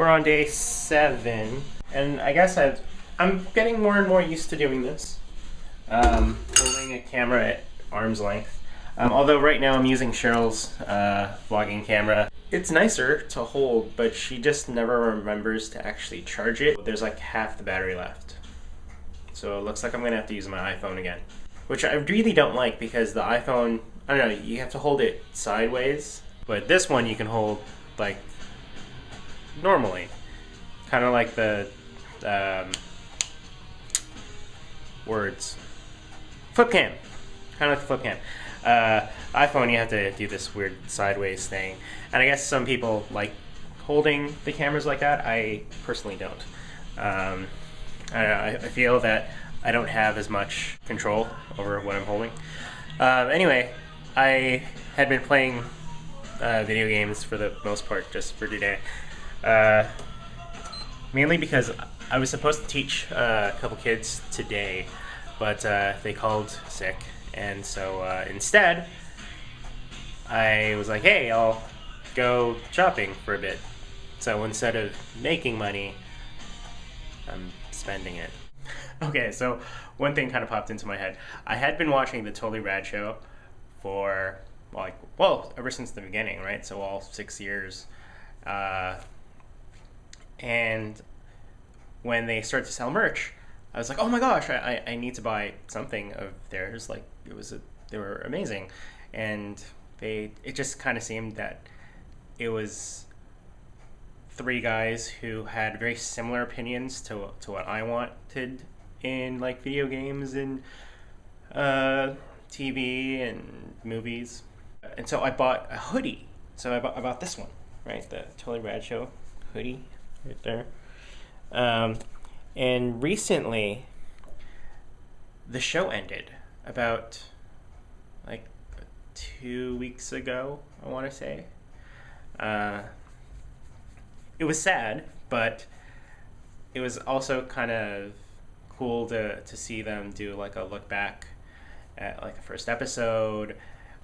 We're on day 7, and I guess I'm getting more and more used to doing this. Holding a camera at arm's length. Although right now I'm using Cheryl's vlogging camera. It's nicer to hold, but she just never remembers to actually charge it. There's like half the battery left. So it looks like I'm going to have to use my iPhone again. Which I really don't like because the iPhone, I don't know, you have to hold it sideways. But this one you can hold like normally. Kind of like the words. Flip cam. Kind of like the flip cam. iPhone, you have to do this weird sideways thing. And I guess some people like holding the cameras like that. I personally don't. I don't know, I feel that I don't have as much control over what I'm holding. Anyway, I had been playing video games for the most part just for today. Mainly because I was supposed to teach a couple kids today, but they called sick. And so instead, I was like, hey, I'll go shopping for a bit. So instead of making money, I'm spending it. Okay, so one thing kind of popped into my head. I had been watching the Totally Rad show for, ever since the beginning, right? So all 6 years. And when they started to sell merch, I was like, oh my gosh, I need to buy something of theirs. Like, they were amazing. And it just kind of seemed that it was 3 guys who had very similar opinions to what I wanted in like video games and TV and movies. And so I bought a hoodie. So I bought this one, right? The Totally Rad Show hoodie right there. And recently, the show ended about like 2 weeks ago, I want to say. It was sad, but it was also kind of cool to see them do like a look back at like the first episode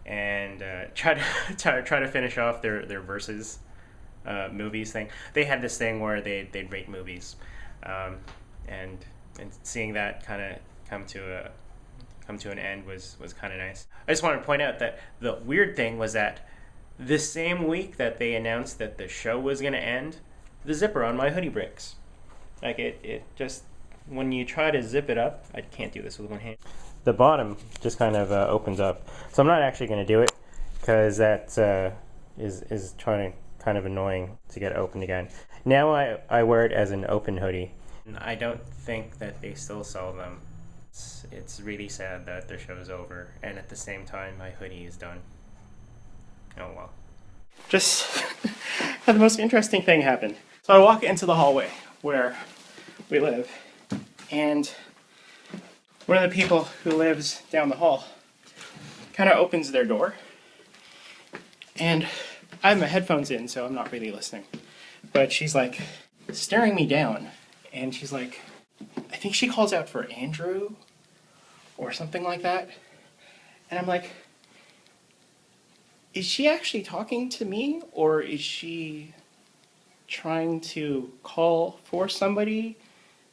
and try to finish off their versus movies thing. They had this thing where they'd rate movies, and seeing that kind of come to an end was kind of nice. I just wanted to point out that the weird thing was that the same week that they announced that the show was going to end, the zipper on my hoodie breaks. Like it just, when you try to zip it up, I can't do this with one hand. The bottom just kind of opens up. So I'm not actually going to do it because that is trying to kind of annoying to get opened again. Now I wear it as an open hoodie. I don't think that they still sell them. It's really sad that their show is over, and at the same time my hoodie is done. Oh well. Just had the most interesting thing happen. So I walk into the hallway where we live, and one of the people who lives down the hall kind of opens their door, and I have my headphones in, so I'm not really listening. But she's like staring me down, and she's like, I think she calls out for Andrew or something like that. And I'm like, is she actually talking to me, or is she trying to call for somebody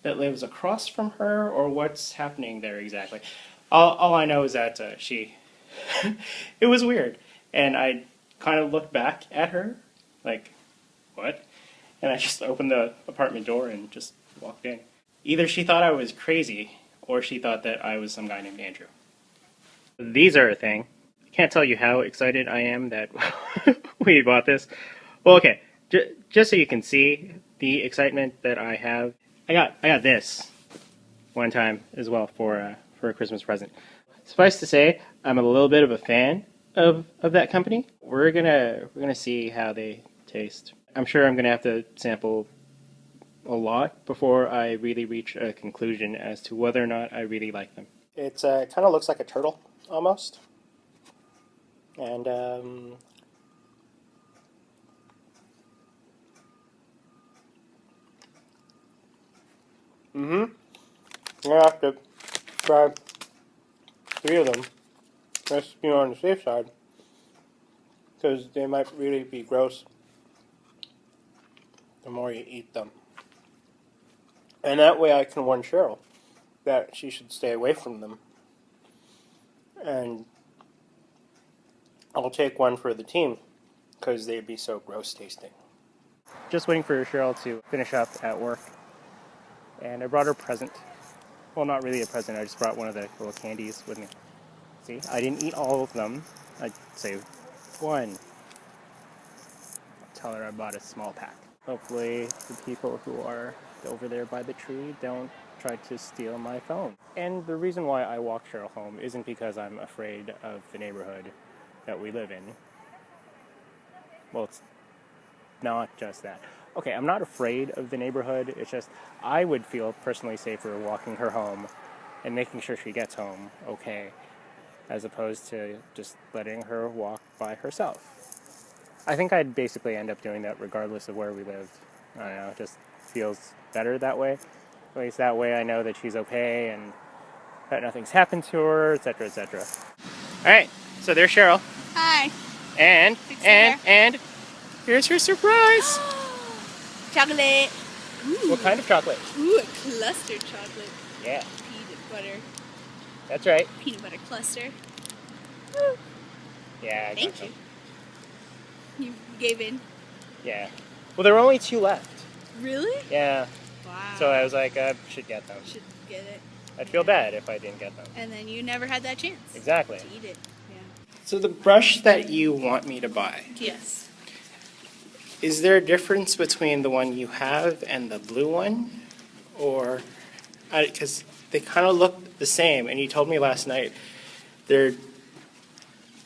that lives across from her, or what's happening there exactly? All I know is that it was weird. And I kind of looked back at her, like, what? And I just opened the apartment door and just walked in. Either she thought I was crazy, or she thought that I was some guy named Andrew. These are a thing. I can't tell you how excited I am that we bought this. Well, okay, just so you can see the excitement that I have, I got this one time as well for a Christmas present. Suffice to say, I'm a little bit of a fan of that company. We're gonna see how they taste. I'm sure I'm gonna have to sample a lot before I really reach a conclusion as to whether or not I really like them. It kind of looks like a turtle almost, and I'm gonna have to try 3 of them. Just, on the safe side, because they might really be gross. the more you eat them. And that way I can warn Cheryl that she should stay away from them. And I'll take one for the team because they'd be so gross tasting. Just waiting for Cheryl to finish up at work. And I brought her a present. Well, not really a present. I just brought one of the little candies with me. See, I didn't eat all of them. I'd say one. I'll tell her I bought a small pack. Hopefully the people who are over there by the tree don't try to steal my phone. And the reason why I walk Cheryl home isn't because I'm afraid of the neighborhood that we live in. Well, it's not just that. Okay, I'm not afraid of the neighborhood. It's just I would feel personally safer walking her home and making sure she gets home okay, as opposed to just letting her walk by herself. I think I'd basically end up doing that regardless of where we lived. I don't know, it just feels better that way. At least that way I know that she's okay and that nothing's happened to her, etc., etc. Alright, so there's Cheryl. Hi. And here's her surprise! Chocolate. Ooh. What kind of chocolate? Ooh, a cluster chocolate. Yeah. Peanut butter. That's right. Peanut butter cluster. Woo. Yeah, Thank you. You gave in. Yeah. Well, there were only 2 left. Really? Yeah. Wow. So I was like, I should get them. Should get it. I'd feel bad if I didn't get them. And then you never had that chance. Exactly. To eat it. Yeah. So the brush that you want me to buy, Yes. is there a difference between the one you have and the blue one? Or, because they kind of look the same, and you told me last night they're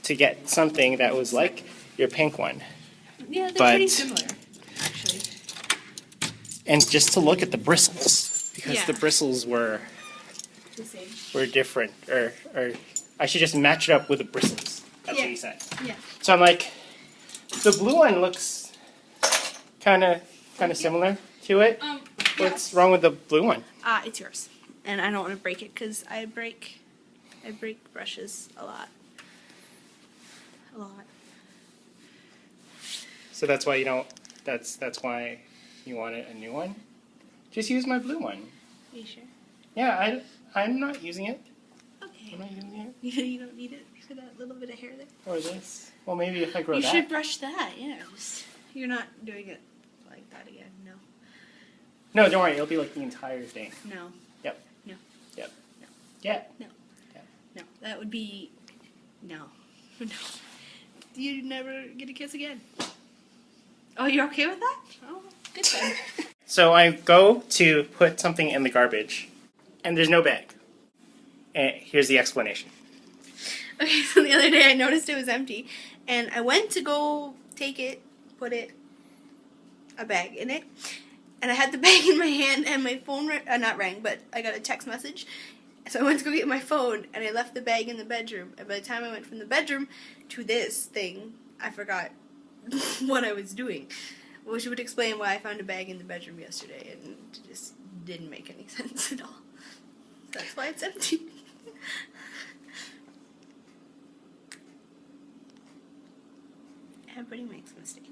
to get something that was like your pink one. Yeah, they're pretty similar, actually. And just to look at the bristles, because Yeah. the bristles were The same. different, or I should just match it up with the bristles. That's what you said. Yeah. So I'm like, the blue one looks kind of similar to it. What's wrong with the blue one? It's yours. And I don't want to break it because I break brushes a lot. A lot. So that's why you don't. That's why you wanted a new one. Just use my blue one. Are you sure? Yeah, I'm not using it. Okay. I'm not using it. You don't need it for that little bit of hair there? Or this. Well, maybe if I grow You that. should brush that, yeah. You're not doing it like that again, no. No, don't worry. It'll be like the entire thing. No. Yep. No. Yep. No. Yeah. No. Yeah. No. That would be... No. No. You'd never get a kiss again. Oh, you're okay with that? Oh, good then. So I go to put something in the garbage, and there's no bag. And here's the explanation. Okay, so the other day I noticed it was empty, and I went to go take it, put a bag in it, and I had the bag in my hand, and my phone not rang, but I got a text message. So I went to go get my phone, and I left the bag in the bedroom. And by the time I went from the bedroom to this thing, I forgot what I was doing. Which would explain why I found a bag in the bedroom yesterday, and it just didn't make any sense at all. That's why it's empty. Everybody makes mistakes.